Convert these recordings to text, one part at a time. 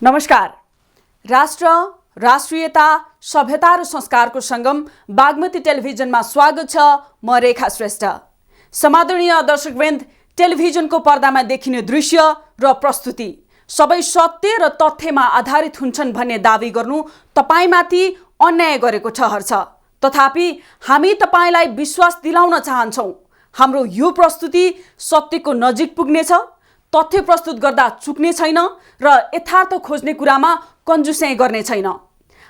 नमस्कार। राष्ट्र, राष्ट्रियता, सभ्यता र संस्कारको संगम बागमती टेलिभिजनमा स्वागत छ। म रेखा श्रेष्ठ। समादरणीय दर्शकवृन्द, टेलिभिजनको पर्दामा देखिने दृश्य र प्रस्तुति सबै सत्य र तथ्यमा आधारित हुन्छन् भन्ने दावी गर्नु तपाईमाथि अन्याय गरेको ठहर्छ। तथापि हामी तपाईलाई विश्वास दिलाउन चाहन्छौँ, हाम्रो यो प्रस्तुति सत्यको नजिक पुग्नेछ, तथ्य प्रस्तुत गर्दा चुक्ने छैन र यथार्थ खोज्ने कुरामा कन्जुस्याइ गर्ने छैन।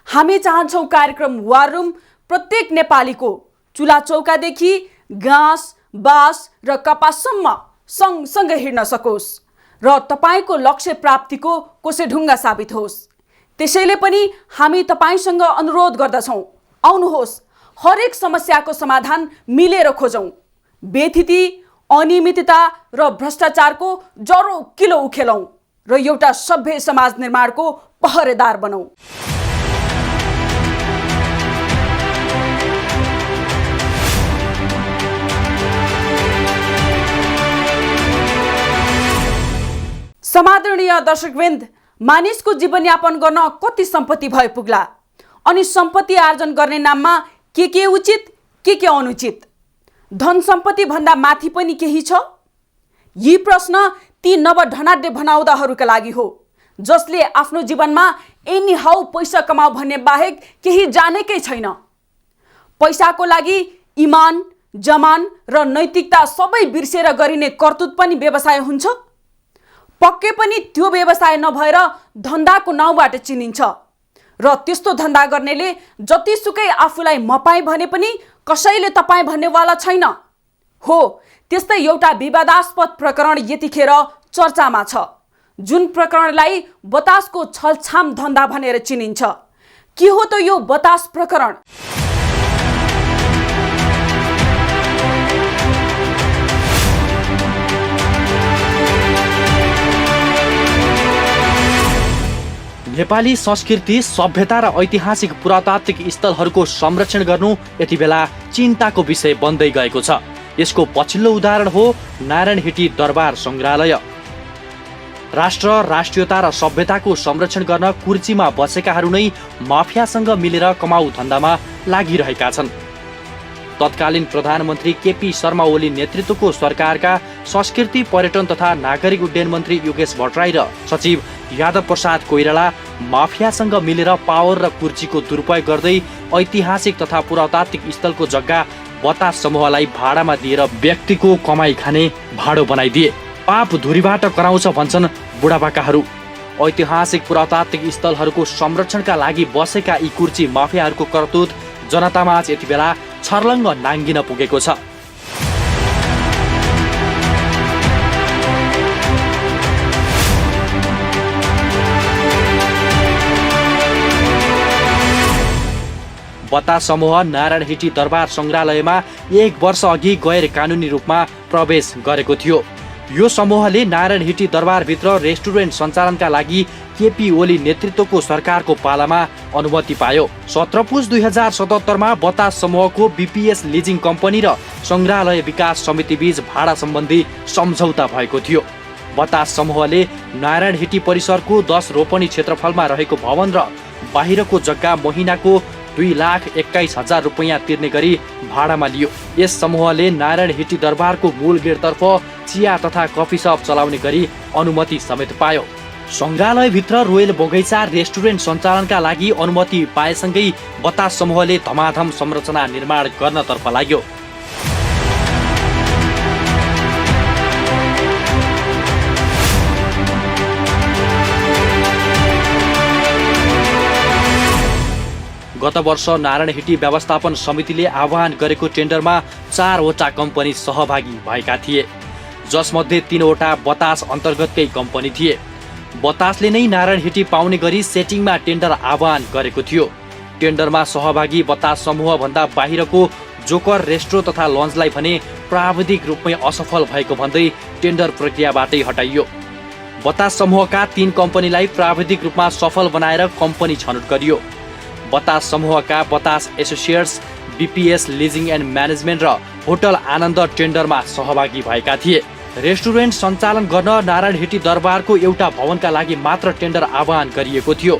हामी चाहन्छौँ कार्यक्रम वार रुम प्रत्येक नेपालीको चुला चौकादेखि घाँस, बाँस र कपाससम्म सँगसँगै हिँड्न सकोस् र तपाईको लक्ष्य प्राप्तिको कोसेढुङ्गा साबित होस्। त्यसैले पनि हामी तपाईसँग अनुरोध गर्दछौँ, आउनुहोस्, हरेक समस्याको समाधान मिलेर खोजौँ। बेथिति, अनियमितता र भ्रष्टाचारको जरो किलो उखेलौँ र एउटा सभ्य समाज निर्माणको पहरेदार बनौँ। समादरणीय दर्शकवृन्द, मानिसको जीवनयापन गर्न कति सम्पत्ति भए पुग्ला अनि सम्पत्ति आर्जन गर्ने नाममा के उचित के अनुचित? धन सम्पत्ति भन्दा माथि पनि केही छ? यी प्रश्न ती नवढनाढ्य भनाउँदाहरूका लागि हो, जसले आफ्नो जीवनमा एनी हाउ पैसा कमाऊ भन्ने बाहेक केही जानेकै छैन। पैसाको लागि इमान, जमान र नैतिकता सबै बिर्सेर गरिने कर्तुत पनि व्यवसाय हुन्छ। पक्कै पनि त्यो व्यवसाय नभएर धन्दाको नाउँबाट चिनिन्छ र त्यस्तो धन्दा गर्नेले जतिसुकै आफूलाई मपाई भने पनि कसैले तपाईँ भन्नेवाला छैन। हो, त्यस्तै एउटा विवादास्पद प्रकरण यतिखेर चर्चामा छ, जुन प्रकरणलाई बतासको छलछाम धन्दा भनेर चिनिन्छ। के हो त यो बतास प्रकरण? नेपाली संस्कृति, सभ्यता र ऐतिहासिक पुरातात्विक स्थलहरूको संरक्षण गर्नु यति बेला चिन्ताको विषय बन्दै गएको छ। यसको पछिल्लो उदाहरण हो नारायणहिटी दरबार सङ्ग्रहालय। राष्ट्र, राष्ट्रियता र सभ्यताको संरक्षण गर्न कुर्चीमा बसेकाहरू नै माफियासँग मिलेर कमाउ धन्दामा लागिरहेका छन्। तत्कालीन प्रधानमन्त्री केपी शर्मा ओली नेतृत्वको सरकारका संस्कृति, पर्यटन तथा नागरिक उड्डयन मन्त्री योगेश भट्टराई र सचिव यादव प्रसाद कोइराला माफियासँग मिलेर पावर र कुर्चीको दुरुपयोग गर्दै ऐतिहासिक तथा पुरातात्विक स्थलको जग्गा बतास समूहलाई भाडामा दिएर व्यक्तिको कमाई खाने भाडो बनाइदिए। पाप धुरीबाट कराउँछ भन्छन् बुढापाकाहरू। ऐतिहासिक पुरातात्विक स्थलहरूको संरक्षणका लागि बसेका यी कुर्ची माफियाहरूको करतुत जनतामाझ यति बेला छर्लङ्ग नाङ्गिन पुगेको छ। बतास समूह नारायणहिटी दरबार सङ्ग्रहालयमा 1 वर्ष अघि गैर कानुनी रूपमा प्रवेश गरेको थियो। यो समूहले नारायणहिटी दरबारभित्र रेस्टुरेन्ट सञ्चालनका लागि केपी ओली नेतृत्वको सरकारको पालामा अनुमति पायो। 17 पुस 2077 मा बतास समूहको बीपीएस लिजिङ कम्पनी र सङ्ग्रहालय विकास समिति बीच भाडा सम्बन्धी सम्झौता भएको थियो। बतास समूहले नारायणहिटी परिसरको 10 रोपनी क्षेत्रफलमा रहेको भवन र बाहिरको जग्गा महिनाको 2,21,000 रुपैयाँ तिर्ने गरी भाडामा लियो। यस समूहले नारायणहिटी दरबारको मूल गेटतर्फ चिया तथा कफी सप चलाउने गरी अनुमति समेत पायो। सङ्ग्रहालयभित्र रोयल बगैँचा रेस्टुरेन्ट सञ्चालनका लागि अनुमति पाएसँगै बतास समूहले धमाधम संरचना निर्माण गर्नतर्फ लाग्यो। गत वर्ष नारायणहिटी व्यवस्थापन समितिले आह्वान गरेको टेन्डरमा 4 वटा कम्पनी सहभागी भएका थिए, जसमध्ये 3 वटा बतास अन्तर्गतकै कम्पनी थिए। बतासले नै नारायणहिटी पाउने गरी सेटिङमा टेन्डर आह्वान गरेको थियो। टेन्डरमा सहभागी बतास समूहभन्दा बाहिरको जोकर रेस्ट्रो तथा लन्चलाई भने प्राविधिक रूपमै असफल भएको भन्दै टेन्डर प्रक्रियाबाटै हटाइयो। बतास समूहका 3 कम्पनीलाई प्राविधिक रूपमा सफल बनाएर कम्पनी छनौट गरियो। बतास समूहका बतास एसोसिएट्स, बीपीएस लिजिङ एन्ड म्यानेजमेन्ट र होटल आनन्द टेन्डरमा सहभागी भएका थिए। रेस्टुरेन्ट सञ्चालन गर्न नारायण हिटी दरबारको एउटा भवनका लागि मात्र टेन्डर आह्वान गरिएको थियो।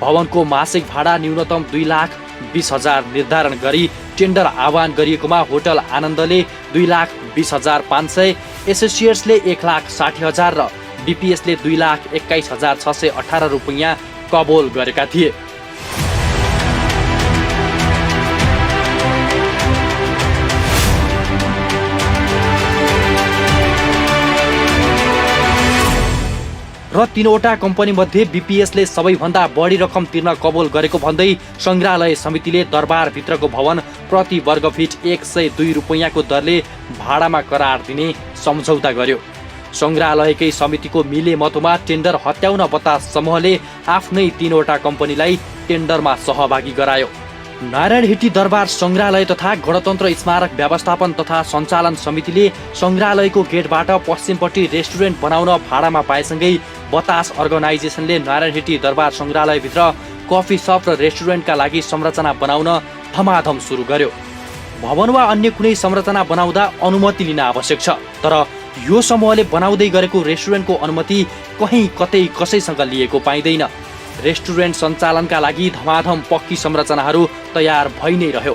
भवनको मासिक भाडा न्यूनतम 2,20,000 निर्धारण गरी टेन्डर आह्वान गरिएकोमा होटल आनन्दले 2,20,500, एसोसिएट्सले 1,60,000 र बीपीएसले 2,21,618 रुपैयाँ कबोल गरेका थिए। र 3वटा कम्पनीमध्ये बीपीएसले सबैभन्दा बढी रकम तिर्न कबोल गरेको भन्दै सङ्ग्रहालय समितिले दरबारभित्रको भवन प्रति वर्गफिट 102 रुपैयाँको दरले भाडामा करार दिने सम्झौता गर्यो। सङ्ग्रहालयकै समितिको मिले मतोमा टेन्डर हत्याउन बतास समूहले आफ्नै 3वटा कम्पनीलाई टेन्डरमा सहभागी गरायो। नारायण हिटी दरबार सङ्ग्रहालय तथा गणतन्त्र स्मारक व्यवस्थापन तथा सञ्चालन समितिले सङ्ग्रहालयको गेटबाट पश्चिमपट्टि रेस्टुरेन्ट बनाउन भाडामा पाएसँगै बतास अर्गनाइजेसनले नारायण हिटी दरबार सङ्ग्रहालयभित्र कफी सप र रेस्टुरेन्टका लागि संरचना बनाउन धमाधम सुरु गर्यो। भवन वा अन्य कुनै संरचना बनाउँदा अनुमति लिन आवश्यक छ, तर यो समूहले बनाउँदै गरेको रेस्टुरेन्टको अनुमति कहीँ कतै कसैसँग लिएको पाइँदैन। रेस्टुरेन्ट सञ्चालनका लागि धमाधम पक्की संरचनाहरू तयार भइ नै रह्यो।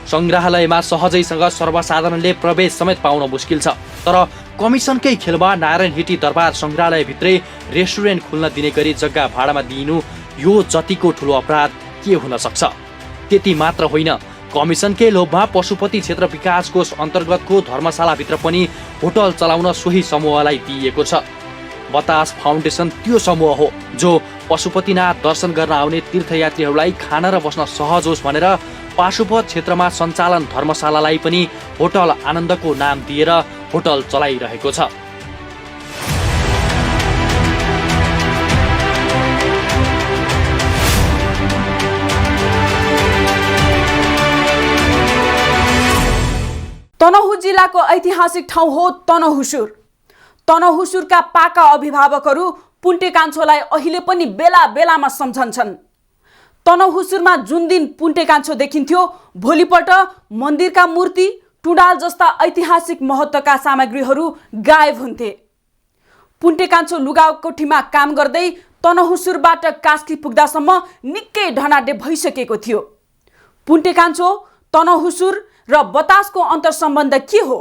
सङ्ग्रहालयमा सहजैसँग सर्वसाधारणले प्रवेश समेत पाउन मुस्किल छ, तर कमिसनकै खेलमा नारायण हिटी दरबार सङ्ग्रहालयभित्रै रेस्टुरेन्ट खुल्न दिने गरी जग्गा भाडामा दिइनु यो जतिको ठुलो अपराध के हुन सक्छ। त्यति मात्र होइन, कमिसनकै लोभमा पशुपति क्षेत्र विकास कोष अन्तर्गतको धर्मशालाभित्र पनि होटल चलाउन सोही समूहलाई दिइएको छ। बतास फाउन्डेसन त्यो समूह हो जो पशुपतिनाथ दर्शन गर्न आउने तीर्थयात्रीहरूलाई खान र बस्न सहज होस् भनेर पाशुपत क्षेत्रमा सञ्चालन धर्मशालालाई पनि होटल आनन्दको नाम दिएर होटल चलाइरहेको छ। तनहुँ जिल्लाको ऐतिहासिक ठाउँ हो तनहुँसुर। तनहुँसुरका पाका अभिभावकहरू पुन्टे कान्छोलाई अहिले पनि बेला बेलामा सम्झन्छन्। तनहुँसुरमा जुन दिन पुन्टे कान्छो देखिन्थ्यो, भोलिपल्ट मन्दिरका मूर्ति, टुँडाल जस्ता ऐतिहासिक महत्त्वका सामग्रीहरू गायब हुन्थे। पुन्टे कान्छो लुगाकोठीमा काम गर्दै तनहुँसुरबाट कास्की पुग्दासम्म निकै ढनाडे भइसकेको थियो। पुन्टे कान्छो, तनहुँसुर र बतासको अन्तर्सम्बन्ध के हो?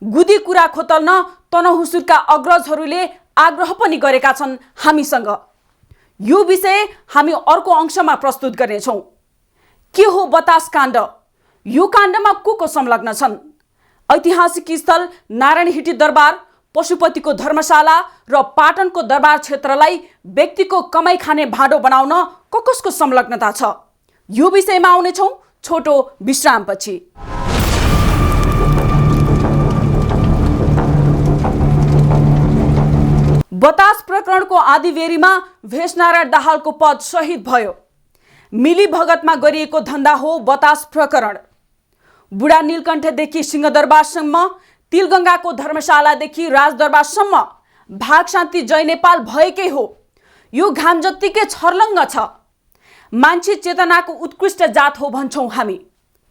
गुदी कुरा खोतल्न तनहुँसुरका अग्रजहरूले आग्रह पनि गरेका छन् हामीसँग। यो विषय हामी अर्को अंशमा प्रस्तुत गर्नेछौँ। के हो बतास काण्ड? यो काण्डमा को संलग्न छन्? ऐतिहासिक स्थल नारायण हिटी दरबार, पशुपतिको धर्मशाला र पाटनको दरबार क्षेत्रलाई व्यक्तिको कमाई खाने भाँडो बनाउन कसको संलग्नता छ? यो विषयमा आउनेछौँ छोटो विश्रामपछि। बतास प्रकरणको आदिवेरीमा भेषनारायण दाहालको पद शहीद भयो। मिली भगतमा गरिएको धन्दा हो बतास प्रकरण। बुढा नीलकण्ठदेखि सिंहदरबारसम्म, तिलगङ्गाको धर्मशालादेखि राजदरबारसम्म भाग शान्ति जय नेपाल भएकै हो। यो घाम जत्तिकै छर्लङ्ग छ। मान्छे चेतनाको उत्कृष्ट जात हो भन्छौँ हामी,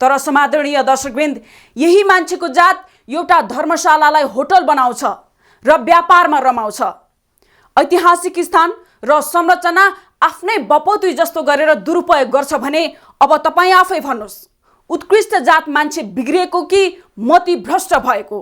तर समादरणीय दर्शकवृन्द, यही मान्छेको जात एउटा धर्मशालालाई होटल बनाउँछ र व्यापारमा रमाउँछ। ऐतिहासिक स्थान र संरचना आफ्नै बपौती जस्तो गरेर दुरुपयोग गर्छ भने अब तपाईँ आफै भन्नुहोस्, उत्कृष्ट जात मान्छे बिग्रिएको कि मति भ्रष्ट भएको?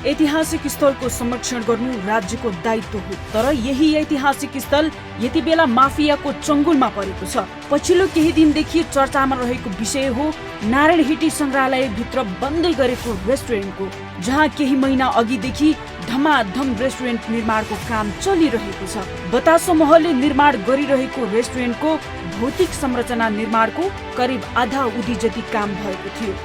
ऐतिहासिक स्थलको संरक्षण गर्नु राज्यको दायित्व हो, तर यही ऐतिहासिक स्थल यति बेला माफियाको चङ्गुलमा परेको छ। पछिल्लो केही दिनदेखि चर्चामा रहेको विषय हो नारायण हिटी सङ्ग्रहालयभित्र बन्दै गरेको रेस्टुरेन्टको, जहाँ केही महिना अघिदेखि धमाधम रेस्टुरेन्ट निर्माणको काम चलिरहेको छ। बतास समूहले निर्माण गरिरहेको रेस्टुरेन्टको भौतिक संरचना निर्माणको करिब आधा उधी जति काम भएको थियो।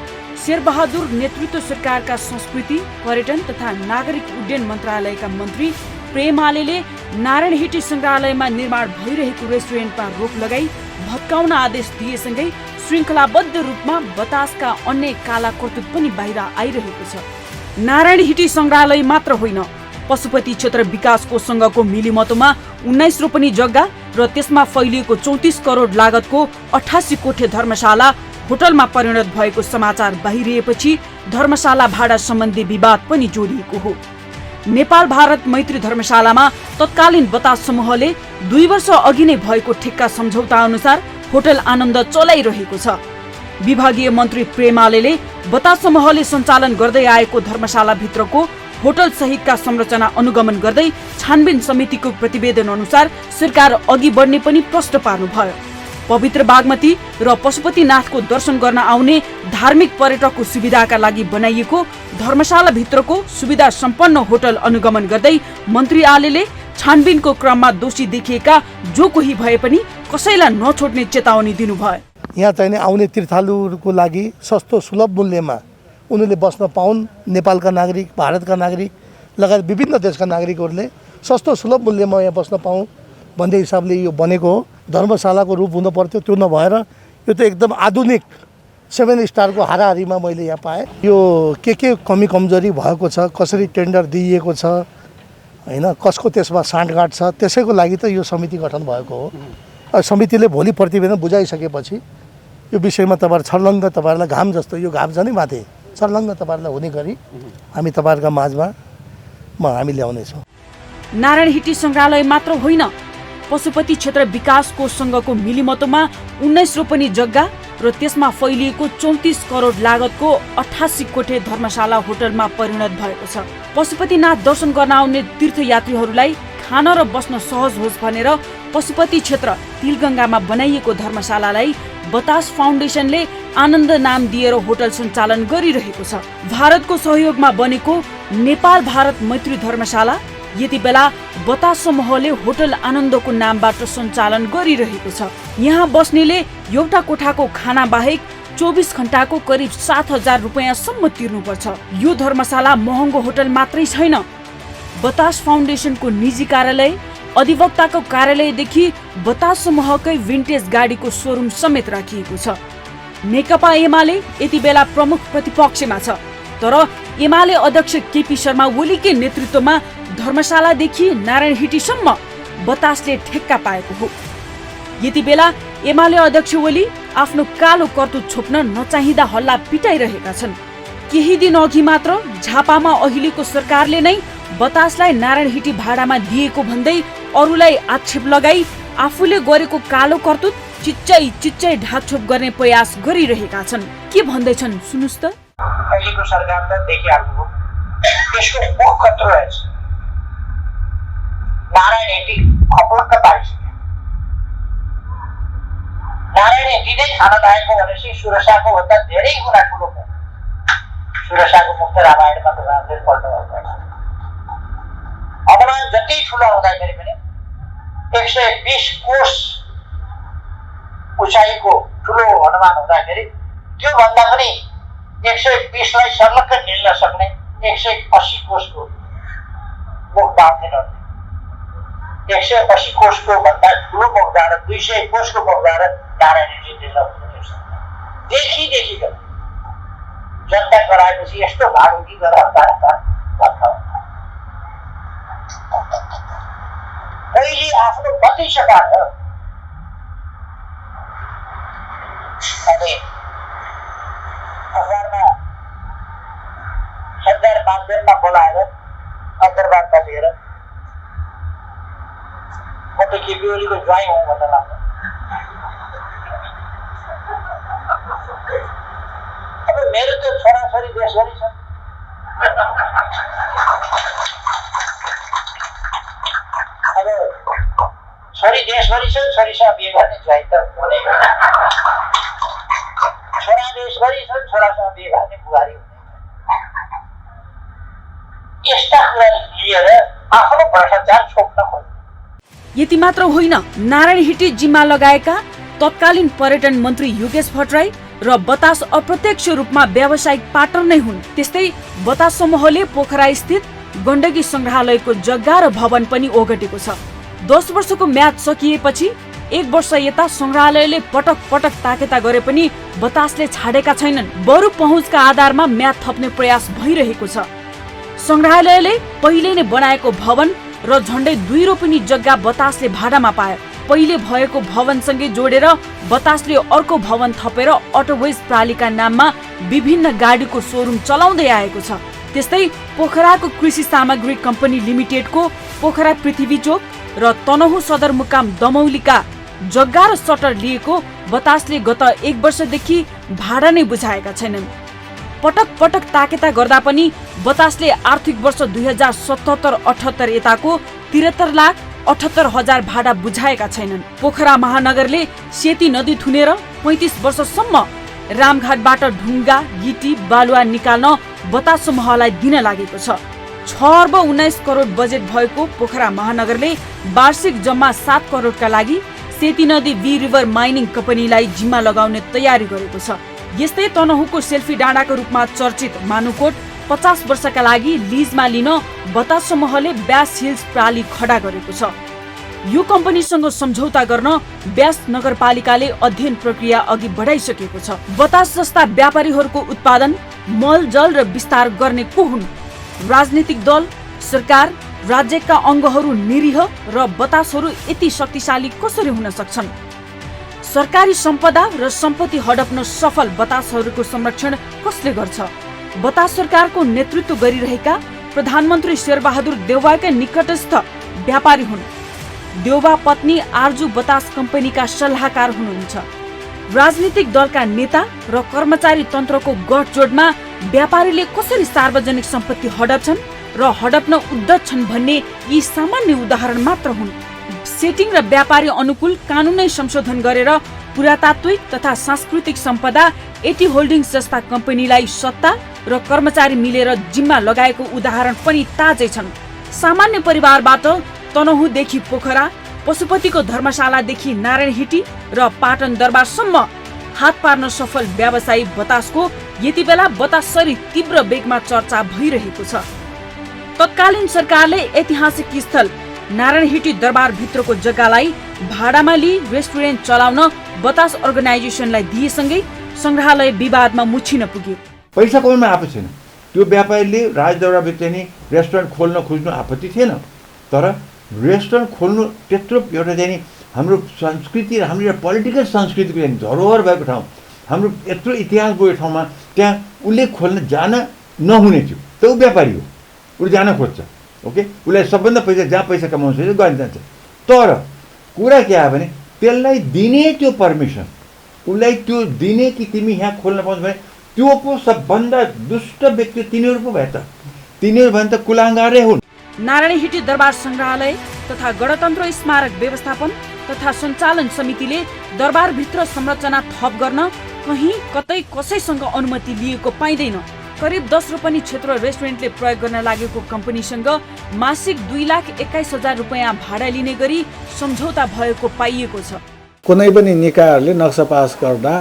शेरबहादुर नेतृत्व सरकारका संस्कृति, पर्यटन तथा नागरिक उड्डयन मन्त्रालयका मन्त्री प्रेम आलेले नारायण हिटी सङ्ग्रहालयमा निर्माण भइरहेको रेस्टुरेन्टमा रोक लगाई भत्काउन आदेश दिएसँगै श्रृङ्खलाबद्ध रूपमा बतासका अन्य काला कर्तुत पनि बाहिर आइरहेको छ। नारायण हिटी सङ्ग्रहालय मात्र होइन, पशुपति क्षेत्र विकास कोषसँगको मिलिमतोमा 19 रोपनी जग्गा र त्यसमा फैलिएको 34 करोड लागतको 88 कोठे धर्मशाला होटलमा परिणत भएको समाचार बाहिरिएपछि धर्मशाला भाडा सम्बन्धी विवाद पनि जोडिएको हो। नेपाल भारत मैत्री धर्मशालामा तत्कालीन बतास समूहले 2 वर्ष अघि नै भएको ठेक्का सम्झौता अनुसार होटल आनन्द चलाइरहेको छ। विभागीय मन्त्री प्रेमाले बतास समूहले सञ्चालन गर्दै आएको धर्मशाला भित्रको होटल सहितका संरचना अनुगमन गर्दै छानबिन समितिको प्रतिवेदन अनुसार सरकार अघि बढ्ने पनि प्रश्न पार्नुभयो। पवित्र बागमती र पशुपतिनाथको दर्शन गर्न आउने धार्मिक पर्यटकको सुविधाका लागि बनाइएको धर्मशाला भित्रको सुविधा सम्पन्न होटल अनुगमन गर्दै मन्त्री आलेले छानबिनको क्रममा दोषी देखिएका जो कोही भए पनि कसैलाई नछोड्ने चेतावनी दिनुभयो। यहाँ चाहिँ आउने तीर्थालुहरूको लागि सस्तो सुलभ मूल्यमा उनीहरूले बस्न पाउन्। नेपालका नागरिक, भारतका नागरिक लगायत विभिन्न देशका नागरिकहरूले सस्तो सुलभ मूल्यमा यहाँ बस्न पाउँ भन्ने हिसाबले यो बनेको हो। धर्मशालाको रूप हुनु पर्थ्यो, त्यो नभएर यो त एकदम आधुनिक 7 स्टारको हाराहारीमा मैले यहाँ पाएँ। यो के कमी कमजोरी भएको छ, कसरी टेन्डर दिइएको छ हैन, कसको त्यसमा साँठगाँठ छ, त्यसैको लागि त यो समिति गठन भएको हो। समितिले भोलि प्रतिवेदन बुझाइसकेपछि यो विषयमा तपाईँहरू छर्लङ्ग, तपाईँहरूलाई घाम जस्तो यो घाम छ नि माथि छर्लङ्ग तपाईँहरूलाई हुने गरी हामी तपाईँहरूका माझमा हामी ल्याउनेछौँ। नारायण हिटी संग्रहालय मात्र होइन, पशुपति क्षेत्र विकास कोषसँगको मिलिमतोमा 19 रोपनी जग्गा र त्यसमा फैलिएको 34 करोड लागतको 88 कोठे धर्मशाला होटलमा परिणत भएको छ। पशुपतिनाथ दर्शन गर्न आउने तीर्थयात्रीहरूलाई खान र बस्न सहज होस् भनेर पशुपति क्षेत्र तिलगङ्गामा बनाइएको धर्मशालालाई बतास फाउन्डेसनले आनन्द नाम दिएर होटल सञ्चालन गरिरहेको छ। भारतको सहयोगमा बनेको नेपाल भारत मैत्री धर्मशाला यति बेला बतास समूहले होटल आनन्दको नामबाट सञ्चालन गरिरहेको छ। यहाँ बस्नेले एउटा कोठाको खाना बाहेक 24 घण्टाको करिब 7,000 रुपैयाँसम्म तिर्नुपर्छ। यो धर्मशाला महँगो होटल मात्रै छैन, बतास फाउन्डेसनको निजी कार्यालय, अधिवक्ताको कार्यालयदेखि बतास समूहकै विन्टेज गाडीको सोरुम समेत राखिएको छ। नेकपा एमाले यति बेला प्रमुख प्रतिपक्षमा छ, तर एमाले अध्यक्ष केपी शर्मा ओलीकै नेतृत्वमा धर्मशालादेखि नारायण हिटीसम्म बतासले ठेक्का पाएको हो। यति बेला एमाले अध्यक्ष ओली आफ्नो कालो कर्तुत छोप्न नचाहिँदा हल्ला पिटाइरहेका छन्। केही दिन अघि मात्र झापामा अहिलेको सरकारले नै बतासलाई नारायण हिटी भाडामा दिएको भन्दै अरूलाई आक्षेप लगाई आफूले गरेको कालो कर्तुत चिच्चै ढाकछोप गर्ने प्रयास गरिरहेका छन्। के भन्दैछन् सुन्नुस् त। अहिलेको सरकार त देखिहाल्नु त्यसको मुख कत्रो रहेछ। नारायण हिटी अपलक्क पारिसक्यो। नारायण हिटी नै खान लागेको भनेपछि सुरक्षाको भन्दा धेरै गुणा ठुलो हो। सुरक्षाको मुक्त रामायणमा त रामले पढ्नु भएको अनुमान जति ठुलो हुँदाखेरि पनि 120 कोष उचाइको ठुलो अनुमान हुँदाखेरि त्यो भन्दा पनि 120लाई सर्लक्क निल्न सक्ने 180 कोषको मुखदार थिएन। 180 कोषको भन्दा ठुलो मुखदार 200 कोषको मुखदार नारायणजी निल्न देखिकन जनता गराएपछि यस्तो भागुकी गरेर पहिले आफ्नो बत्ती सकाएर अनि अखबारमा सरकार माध्यममा बोलाएर अन्तर्वार्ता लिएर म त केपी ओलीको ज्वाइँ हुँ भन्न लाग्यो। अब मेरो त छोराछोरी देशभरि छन्। अब छोरी देशभरि छन्, छोरीसँग बिहे गर्ने ज्वाइँ त हुने, छोरा देशभरि छन्, छोरासँग बिहे गर्ने बुहारी हुने। यस्ता कुरा लिएर आफ्नो भ्रष्टाचार छोप्न खोज्छ। यति मात्र होइन, नारायण हिटी जिम्मा लगाएका तत्कालीन पर्यटन मन्त्री योगेश भट्टराई र बतास अप्रत्यक्ष रूपमा व्यावसायिक पार्टनर नै हुन्। त्यस्तै बतास समूहले पोखरा स्थित गण्डकी संग्रहालयको जग्गा र भवन पनि ओगटेको छ। 10 वर्षको म्याद सकिएपछि 1 वर्ष यता संग्रहालयले पटक पटक ताकेता गरे पनि बतासले छाडेका छैनन्। बरु पहुँचका आधारमा म्याद थप्ने प्रयास भइरहेको छ। संग्रहालयले पहिले नै बनाएको भवन र झण्डै 2 रोपनी जग्गा बतासले भाडामा पायो। पहिले भएको भवनसँगै जोडेर बतासले अर्को भवन थपेर अटोवेज प्रालीका नाममा विभिन्न गाडीको सोरुम चलाउँदै आएको छ। त्यस्तै पोखराको कृषि सामग्री कम्पनी लिमिटेडको पोखरा पृथ्वी चोक र तनहुँ सदरमुकाम दमौलीका जग्गा र सटर लिएको बतासले गत 1 वर्षदेखि भाडा नै बुझाएका छैनन्। पटक पटक ताकेता गर्दा पनि बतासले आर्थिक वर्ष 2077-78 यताको 73,78,000 भाडा बुझाएका छैनन्। पोखरा महानगरले सेती नदी थुनेर 35 वर्षसम्म रामघाटबाट ढुङ्गा गिटी बालुवा निकाल्न बतास समूहलाई दिन लागेको छ। 6 अर्ब 19 करोड बजेट भएको पोखरा महानगरले वार्षिक जम्मा 7 करोडका लागि सेती नदी बी रिभर माइनिङ कम्पनीलाई जिम्मा लगाउने तयारी गरेको छ। यस्तै तनहुँको सेल्फी डाँडाको रूपमा चर्चित मानुकोट 50 वर्षका लागि लिजमा लिन बतास समूहले ब्यास हिल्स प्राली खडा गरेको छ। यो कम्पनीसँग सम्झौता गर्न ब्यास नगरपालिकाले अध्ययन प्रक्रिया अघि बढाइसकेको छ। बतास जस्ता व्यापारीहरूको उत्पादन मल जल र विस्तार गर्ने को हुन्? राजनीतिक दल, सरकार, राज्यका अङ्गहरू निरीह र बतासहरू यति शक्तिशाली कसरी हुन सक्छन्? सरकारी सम्पदा र सम्पत्ति हडप्न सफल बतासहरूको संरक्षण कसले गर्छ? बतास सरकारको नेतृत्व गरिरहेका प्रधानमन्त्री शेरबहादुर देउवाका निकटस्थ व्यापारी हुन्। देउवा पत्नी आर्जु बतास कम्पनीका सल्लाहकार हुनुहुन्छ। राजनीतिक दलका नेता र कर्मचारी तन्त्रको गठजोडमा व्यापारीले कसरी सार्वजनिक सम्पत्ति हडप्छन् र हडप्न उद्धत छन् भन्ने यी सामान्य उदाहरण मात्र हुन्। सेटिङ र व्यापारी अनुकूल कानुनै संशोधन गरेर पुरातात्विक तथा सांस्कृतिक सम्पदा एटी होल्डिङ्स जस्ता कम्पनीलाई सत्ता र कर्मचारी मिलेर जिम्मा लगाएको उदाहरण पनि ताजै छन्। सामान्य परिवारबाट तनहुँदेखि पोखरा, पशुपतिको धर्मशालादेखि नारायणहिटी र पाटन दरबारसम्म हात पार्न सफल व्यवसायी बतासको यति बेला बतासरी तीव्र वेगमा चर्चा भइरहेको छ। तत्कालीन सरकारले ऐतिहासिक स्थल नारायणहिटी दरबार भित्रको जग्गालाई भाडामा लिई रेस्टुरेन्ट चलाउन बतास अर्गनाइजेसनलाई दिएसँगै संग्रहालय विवादमा मुछिन पुग्यो। पैसा कमाउनमा आपत्ति छैन, त्यो व्यापारीले राजदरबारभित्र नि रेस्टुरेन्ट खोल्न खोज्नु आपत्ति थिएन, तर रेस्टुरेन्ट खोल्नु त्यत्रो एउटा चाहिँ हाम्रो संस्कृति र हाम्रो पोलिटिकल संस्कृतिको चाहिँ धरोहर भएको ठाउँ, हाम्रो यत्रो इतिहास बोकेको ठाउँमा त्यहाँ उसले खोल्न जान नहुने थियो। त ऊ व्यापारी हो, उसले जान खोज्छ, ओके, उसलाई सबभन्दा पैसा जहाँ पैसा कमाउनु छ गर्न जान्छ। तर कुरा के आयो भने त्यसलाई दिने त्यो परमिसन, उसलाई त्यो दिने कि तिमी यहाँ खोल्न पाउँछ भने त्यो पो सबभन्दा दुष्ट व्यक्ति तिनीहरू पो भए त, तिनीहरू भने त कुलाङ्गारै हुन्। नारायणहिटी दरबार संग्रहालय तथा गणतन्त्र स्मारक व्यवस्थापन तथा सञ्चालन समितिले दरबारभित्र संरचना थप गर्न कहीँ कतै कसैसँग अनुमति लिएको पाइँदैन। करिब 10 रोपनी क्षेत्र रेस्टुरेन्टले प्रयोग गर्न लागेको कम्पनीसँग मासिक 2,21,000 रुपियाँ भाडा लिने गरी सम्झौता भएको पाइएको छ। कुनै पनि निकायहरूले नक्सा पास गर्दा,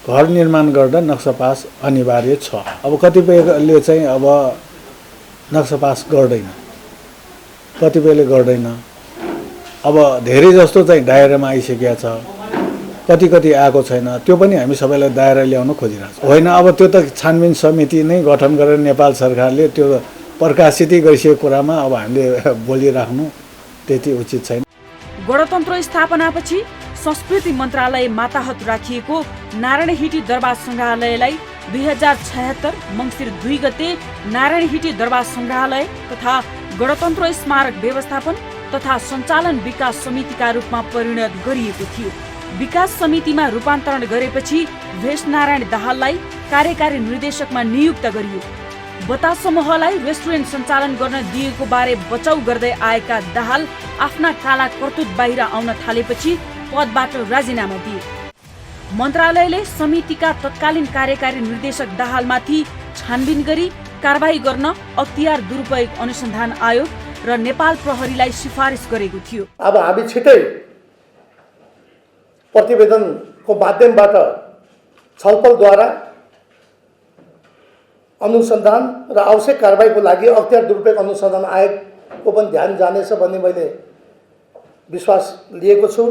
घर निर्माण गर्दा नक्सा पास अनिवार्य छ। अब कतिपयले चाहिँ अब नक्सा पास गर्दैन, कतिपयले गर्दैन। अब धेरै जस्तो चाहिँ दायरामा आइसकेको छ, कति आएको छैन, त्यो पनि हामी सबैलाई दायरा ल्याउन खोजिरहेको छ। होइन, अब त्यो त छानबिन समिति नै गठन गरेर नेपाल सरकारले त्यो प्रकाशितै गरिसकेको कुरामा अब हामीले बोलिराख्नु त्यति उचित छैन। गणतन्त्र स्थापनापछि संस्कृति मन्त्रालय माताहत राखिएको नारायणहिटी दरबार संग्रहालयलाई 2076 मङ्सिर 2 गते नारायणहिटी दरबार संग्रहालय तथा गणतन्त्र स्मारक व्यवस्थापन तथा सञ्चालन विकास समितिका रूपमा परिणत गरिएको थियो। विकास समितिमा रूपान्तरण गरेपछि भेषनारायण दाहाललाई कार्यकारी निर्देशकमा नियुक्त गरियो। बतास समूहलाई रेस्टुरेन्ट सञ्चालन गर्न दिएको बारे बचाउ गर्दै आएका दाहाल आफ्ना काला करतुत बाहिर आउन थालेपछि पदबाट राजीनामा दिए। मन्त्रालयले समितिका तत्कालीन कार्यकारी निर्देशक दाहालमाथि छानबिन गरी कारबाही गर्न अख्तियार दुरुपयोग अनुसन्धान आयोग र नेपाल प्रहरीलाई सिफारिस गरेको थियो। अब हामी छिटै प्रतिवेदनको माध्यमबाट छलफलद्वारा अनुसन्धान र आवश्यक कारबाहीको लागि अख्तियार दुरुपयोग अनुसन्धान आयोगको पनि ध्यान जानेछ भन्ने मैले विश्वास लिएको छु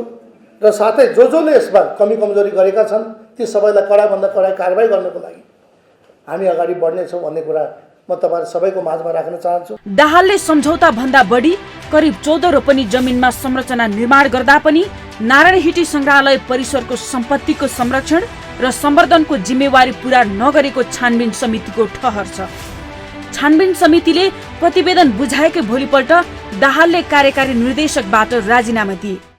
र साथै जसले यसमा कमी कमजोरी गरेका छन् ती सबैलाई कडाभन्दा कडा कारबाही गर्नको लागि हामी अगाडि बढ्नेछौँ भन्ने कुरा म तपाईहरु सबैको माझमा राख्न चाहन्छु। दाहालले सम्झौता भन्दा बढी करिब 14 रोपनी जमिनमा संरचना निर्माण गर्दा पनि नारायणहिटी संग्रहालय परिसरको सम्पत्तिको संरक्षण र सम्वर्धनको जिम्मेवारी पूरा नगरेको छानबिन समितिको ठहर छ। छानबिन समितिले प्रतिवेदन बुझाएकै भोलिपल्ट दाहालले कार्यकारी निर्देशकबाट राजीनामा दिए।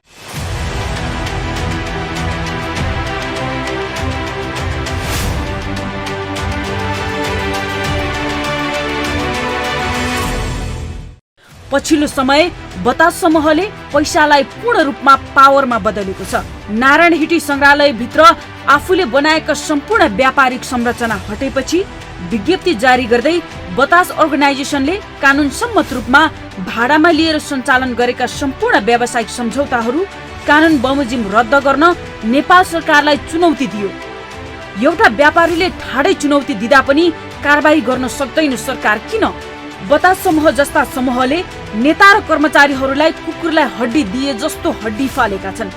पछिल्लो समय बतास समूहले पैसालाई पूर्ण रूपमा पावरमा बदलेको छ। नारायणहिटी संग्रहालयभित्र आफूले बनाएका सम्पूर्ण व्यापारिक संरचना हटेपछि विज्ञप्ति जारी गर्दै बतास अर्गनाइजेसनले कानुन सम्मत रूपमा भाडामा लिएर सञ्चालन गरेका सम्पूर्ण व्यावसायिक सम्झौताहरू कानुन बमोजिम रद्द गर्न नेपाल सरकारलाई चुनौती दियो। एउटा व्यापारीले ठाडै चुनौती दिँदा पनि कारबाही गर्न सक्दैन सरकार किन? बतास समूह जस्ता समूहले नेता र कर्मचारीहरूलाई कुकुरलाई हड्डी दिए जस्तो हड्डी फालेका छन्,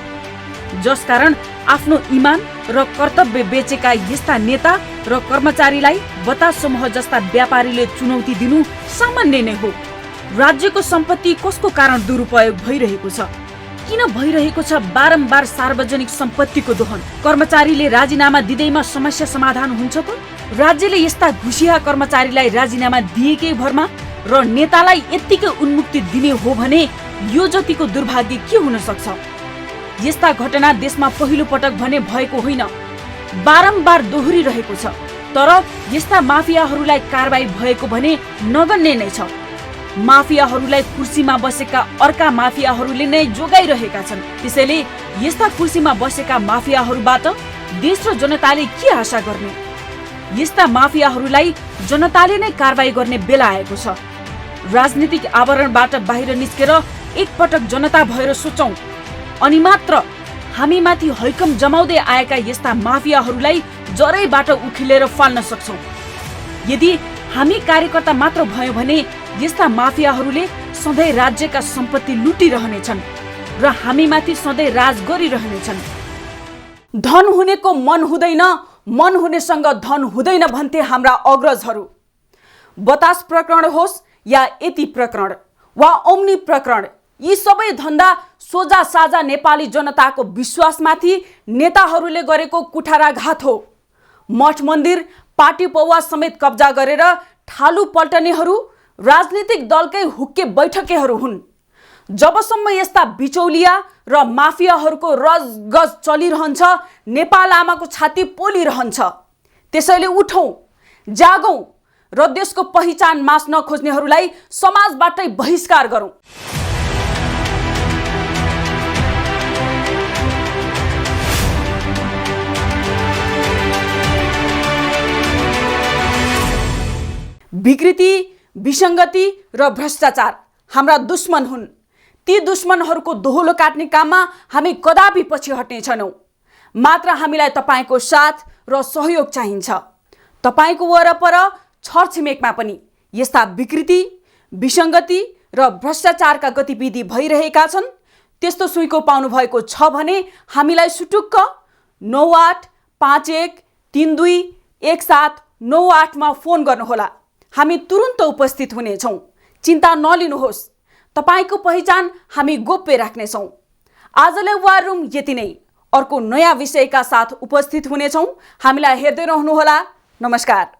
जसकारण आफ्नो इमान र कर्तव्य बेचेका यस्ता नेता र कर्मचारीलाई बतास समूह जस्ता व्यापारीले चुनौती दिनु सामान्य नै हो। राज्यको सम्पत्ति कसको कारण दुरुपयोग भइरहेको छ? किन भइरहेको छ बारम्बार सार्वजनिक सम्पत्तिको दोहन? कर्मचारीले राजीनामा दिँदैमा समस्या समाधान हुन्छ त? राज्यले यस्ता घुसिया कर्मचारीलाई राजीनामा दिएकै भरमा र नेतालाई यत्तिकै उन्मुक्ति दिने हो भने यो जतिको दुर्भाग्य के हुन सक्छ? यस्ता घटना देशमा पहिलो पटक भने भएको होइन, बारम्बार दोहोरिरहेको छ। तर यस्ता माफियाहरूलाई कारबाही भएको भने नगन्य नै छ। माफियाहरूलाई कुर्सीमा बसेका अर्का माफियाहरूले नै जोगाइरहेका छन्। त्यसैले यस्ता कुर्सीमा बसेका माफियाहरूबाट देश र जनताले के आशा गर्ने? यस्ता माफियाहरूलाई जनताले नै कारबाही गर्ने बेला आएको छ। राजनीतिक आवरणबाट बाहिर निस्केर एकपटक जनता भएर सोचौं, अनि मात्र हामीमाथि हैकम जमाउँदै आएका यस्ता माफियाहरूलाई जरैबाट उखिलेर फाल्न सक्छौं। यदि हामी कार्यकर्ता मात्र भयौं भने यस्ता माफियाहरूले सधैँ राज्यका सम्पत्ति लुटिरहनेछन् र हामीमाथि सधैँ राज गरिरहनेछन्। धन हुनेको मन हुँदैन, मन हुनेसँग धन हुँदैन भन्थे हाम्रा अग्रजहरू। बतास प्रकरण होस् या यति प्रकरण वा ओम्नी प्रकरण, यी सबै धन्दा सोझा साझा नेपाली जनताको विश्वासमाथि नेताहरूले गरेको कुठाराघात हो। मठ मन्दिर पार्टी पौवा समेत कब्जा गरेर ठालु पल्टनेहरू राजनीतिक दलकै हुक्के बैठकेहरू हुन्। जबसम्म यस्ता बिचौलिया र माफियाहरूको रजगज चलिरहन्छ, नेपाल आमाको छाती पोलिरहन्छ। त्यसैले उठौं, जागौं र देशको पहिचान मास्न खोज्नेहरूलाई समाजबाटै बहिष्कार गरौं। विकृति, विसङ्गति र भ्रष्टाचार हाम्रा दुश्मन हुन्। ती दुश्मनहरूको दोहोलो काट्ने काममा हामी कदापि पछि हट्ने छैनौं। मात्र हामीलाई तपाईको साथ र सहयोग चाहिन्छ। तपाईको वरपर छरछिमेकमा पनि यस्ता विकृति, विसङ्गति र भ्रष्टाचारका गतिविधि भइरहेका छन्। त्यस्तो सुइको पाउनु भएको छ भने हामीलाई सुटुक्क 9851321798 मा फोन गर्नुहोला। हामी तुरुन्त उपस्थित हुनेछौँ। चिन्ता नलिनुहोस्, तपाईको पहिचान हामी गोप्य राख्नेछौँ। आजलाई वार रुम यति नै। अर्को नयाँ विषयका साथ उपस्थित हुनेछौँ। हामीलाई हेर्दै रहनुहोला। नमस्कार।